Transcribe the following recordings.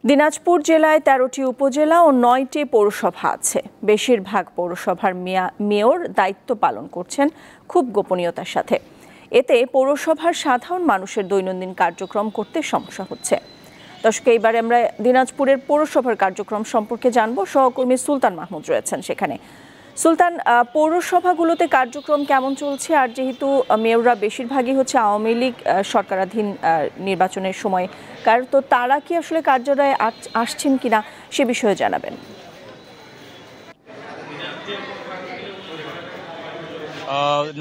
দিনাজপুর জেলায় ১৩টি উপজেলা ও ৯টি পৌরসভা আছে। বেশিরভাগ পৌরসভার মেয়র দায়িত্ব পালন করছেন খুব গোপনীয়তার সাথে। এতে পৌরসভার সাধারণ মানুষের দৈনন্দিন কার্যক্রম করতে সমস্যা হচ্ছে। দর্শক, এইবারে আমরা দিনাজপুরের পৌরসভার কার্যক্রম সম্পর্কে জানবো। সহকর্মী সুলতান মাহমুদ রয়েছেন সেখানে। সুলতান, পৌরসভাগুলোতে কার্যক্রম কেমন চলছে? আর যেহেতু মেয়ররা বেশিরভাগই হচ্ছে আওয়ামী লীগ সরকারাধীন নির্বাচনের সময়, তো তারা কি আসলে কার্যালয়ে আসছেন কিনা সে বিষয়ে জানাবেন।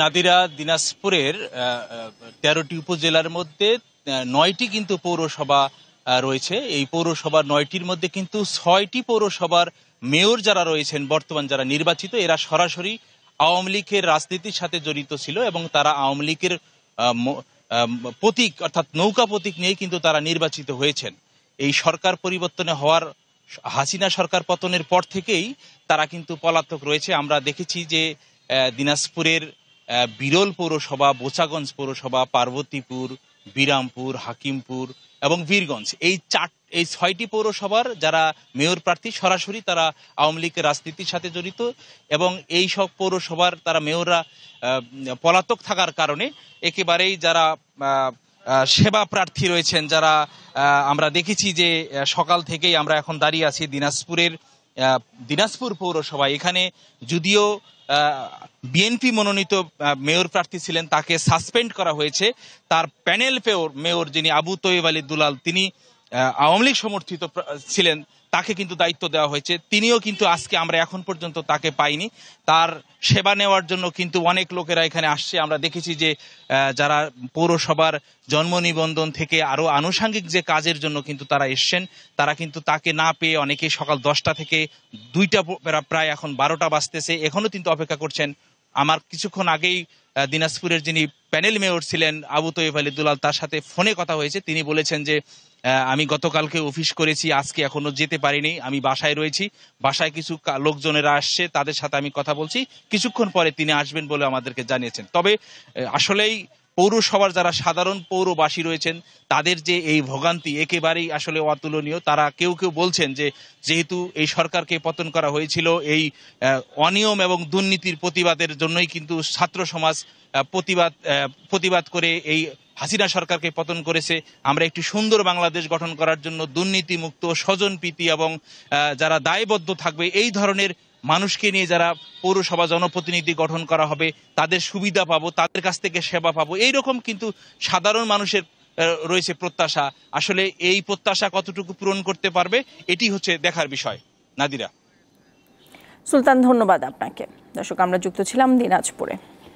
নাদিরা, দিনাজপুরের ১৩টি উপজেলার মধ্যে ৯টি কিন্তু পৌরসভা রয়েছে। এই পৌরসভার ৯টির মধ্যে কিন্তু ৬টি পৌরসভার মেয়র যারা রয়েছেন, বর্তমান যারা নির্বাচিত, এরা সরাসরি আওয়ামী লীগের রাজনীতির সাথে জড়িত ছিল এবং তারা আওয়ামী লীগের প্রতীক অর্থাৎ নৌকা প্রতীক নিয়ে কিন্তু তারা নির্বাচিত হয়েছেন। এই সরকার পরিবর্তনে হওয়ার, হাসিনা সরকার পতনের পর থেকেই তারা কিন্তু পলাতক রয়েছে। আমরা দেখেছি যে দিনাজপুরের বিরল পৌরসভা, বোচাগঞ্জ পৌরসভা, পার্বতীপুর, বিরামপুর, হাকিমপুর এবং বীরগঞ্জ, এই ৬টি পৌরসভার যারা মেয়র প্রার্থী সরাসরি তারা আওয়ামী লীগের রাজনীতির সাথে জড়িত এবং এই সব পৌরসভার তারা মেয়ররা পলাতক থাকার কারণে একেবারেই যারা সেবা প্রার্থী রয়েছেন, যারা আমরা দেখেছি যে সকাল থেকেই আমরা এখন দাঁড়িয়ে আছি দিনাজপুর পৌরসভায়। এখানে যদিও বিএনপি মনোনীত মেয়র প্রার্থী ছিলেন, তাকে সাসপেন্ড করা হয়েছে। তার প্যানেল মেয়র যিনি আবু তৈয়ব আলী দুলাল, তিনি আওয়ামী লীগ সমর্থিত ছিলেন, তাকে কিন্তু দায়িত্ব দেওয়া হয়েছে। তিনিও কিন্তু আজকে আমরা এখন পর্যন্ত তাকে পাইনি। তার সেবা নেওয়ার জন্য কিন্তু অনেক লোকেরা এখানে আসছে। আমরা দেখেছি যে যারা পৌরসভার জন্ম নিবন্ধন থেকে আরো আনুষঙ্গিক যে কাজের জন্য কিন্তু তারা এসছেন, তারা কিন্তু তাকে না পেয়ে অনেকেই সকাল 10টা থেকে 2টা প্রায় এখন 12টা বাজতেছে, এখনো কিন্তু অপেক্ষা করছেন। আমার কিছুক্ষণ আগেই দিনাজপুরের যিনি প্যানেল মেয়র ছিলেন আবু তৈয়ব আলী দুলাল, তার সাথে ফোনে কথা হয়েছে। তিনি বলেছেন যে আমি গতকালকে অফিস করেছি, আজকে এখনো যেতে পারিনি, আমি বাসায় রয়েছি। বাসায় কিছু লোকজনেরা আসছে, তাদের সাথে আমি কথা বলছি, কিছুক্ষণ পরে তিনি আসবেন বলে আমাদেরকে জানিয়েছেন। তবে আসলেই পৌরসভার যারা সাধারণ পৌরবাসী রয়েছেন, তাদের যে এই ভোগান্তি একেবারেই আসলে অতুলনীয়। তারা কেউ কেউ বলছেন যে যেহেতু এই সরকারকে পতন করা হয়েছিল, এই অনিয়ম এবং দুর্নীতির প্রতিবাদের জন্যই কিন্তু ছাত্র সমাজ প্রতিবাদ করে এই হাসিনা সরকারকে পতন করেছে। আমরা একটি সুন্দর বাংলাদেশ গঠন করার জন্য দুর্নীতিমুক্ত, স্বজনপ্রীতি এবং যারা দায়বদ্ধ থাকবে, এই ধরনের মানুষকে নিয়ে যারা পৌরসভা জনপ্রতিনিধি গঠন করা হবে, তাদের সুবিধা পাবো, তাদের কাছ থেকে সেবা পাবো, এইরকম কিন্তু সাধারণ মানুষের রয়েছে প্রত্যাশা। আসলে এই প্রত্যাশা কতটুকু পূরণ করতে পারবে, এটি হচ্ছে দেখার বিষয়। নাদিরা। সুলতান, ধন্যবাদ আপনাকে। দর্শক, আমরা যুক্ত ছিলাম দিনাজপুরে।